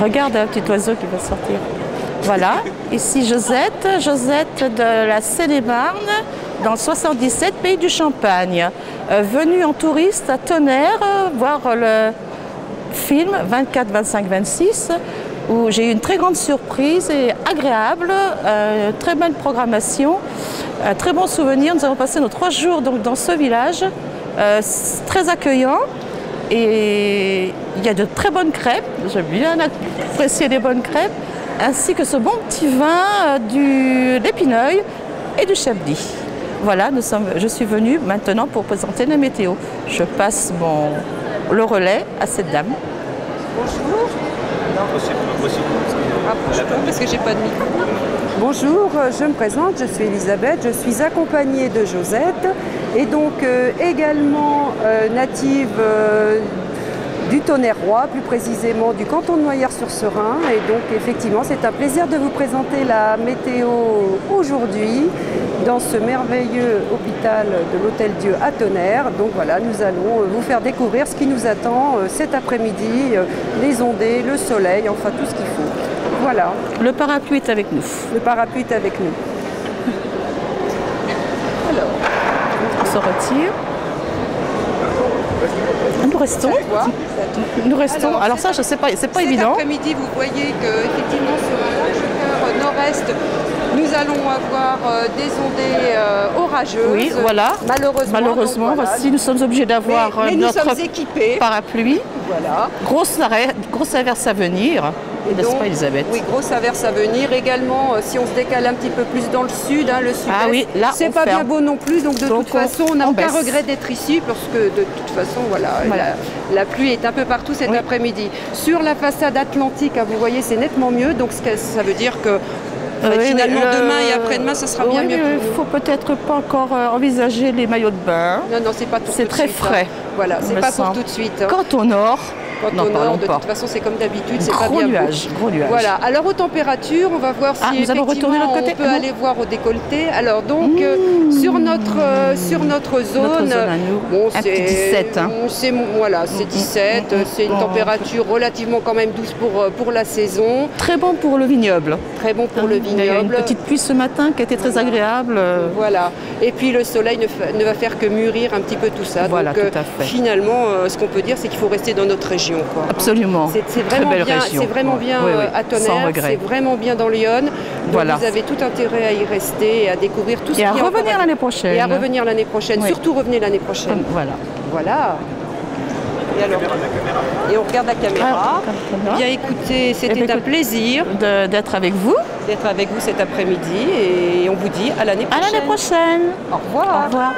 Regarde un petit oiseau qui va sortir. Voilà, ici Josette de la Seine-et-Marne, dans le 77, pays du Champagne. Venue en touriste à Tonnerre, voir le film 24, 25, 26, où j'ai eu une très grande surprise et agréable, très belle programmation, très bon souvenir. Nous avons passé nos 3 jours donc, dans ce village, très accueillant. Et il y a de très bonnes crêpes, j'ai bien apprécié les bonnes crêpes, ainsi que ce bon petit vin d'Épineuil et du Chablis. Voilà, je suis venue maintenant pour présenter la météo. Je passe le relais à cette dame. Bonjour. Parce que j'ai pas de micro. Bonjour, je me présente, je suis Elisabeth, je suis accompagnée de Josette et donc également native du Tonnerrois, plus précisément du canton de Noyers-sur-Serein. Et donc effectivement, c'est un plaisir de vous présenter la météo aujourd'hui dans ce merveilleux hôpital de l'Hôtel-Dieu à Tonnerre. Donc voilà, nous allons vous faire découvrir ce qui nous attend cet après-midi, les ondées, le soleil, enfin tout ce qu'il faut. Voilà. Le parapluie est avec nous. Le parapluie est avec nous. Alors, on se retire. Nous restons. Alors ça, je sais pas, c'est pas évident. Cet après-midi, vous voyez qu'effectivement, sur un large cœur nord-est, nous allons avoir des ondées orageuses. Oui, voilà. Malheureusement, donc, voilà. Voici, nous sommes obligés d'avoir notre parapluie. Voilà. Grosse averse à venir. N'est-ce pas, Elisabeth? Oui, grosse averse à venir. Également, si on se décale un petit peu plus dans le sud, le sud-est, oui, c'est pas bien beau non plus. Donc de toute façon, on n'a aucun regret d'être ici, parce que de toute façon, voilà. La pluie est un peu partout cet après-midi. Sur la façade atlantique, vous voyez, c'est nettement mieux. Donc ça veut dire que finalement, demain et après-demain, ça sera bien mieux. Il ne faut peut-être pas encore envisager les maillots de bain. Non, c'est pas tout de suite. C'est très frais. Voilà, c'est pas pour tout de suite. Quant au nord, de toute façon, c'est comme d'habitude, c'est pas bien gros nuage. Voilà. Alors aux températures, on va voir si nous allons retourner de l'autre côté. On peut aller voir au décolleté. Alors donc sur notre zone, c'est 17. C'est 17. C'est une température relativement quand même douce pour la saison. Très bon pour le vignoble. Très bon pour le vignoble. Il y a une petite pluie ce matin qui a été très agréable. Voilà. Et puis le soleil ne va faire que mûrir un petit peu tout ça. Voilà, donc tout à fait. Finalement, ce qu'on peut dire, c'est qu'il faut rester dans notre région. Quoi. Absolument. C'est vraiment bien, région. C'est vraiment bien à Tonnerre, c'est vraiment bien dans l'Yonne. Voilà. Vous avez tout intérêt à y rester et à découvrir tout ce qui est à revenir l'année prochaine. Et à revenir l'année prochaine. Surtout revenez l'année prochaine. Voilà. Et alors, on regarde la caméra. Bien écoutez, c'était un plaisir d'être avec vous. D'être avec vous cet après-midi et on vous dit à l'année prochaine. À l'année prochaine. Au revoir. Au revoir.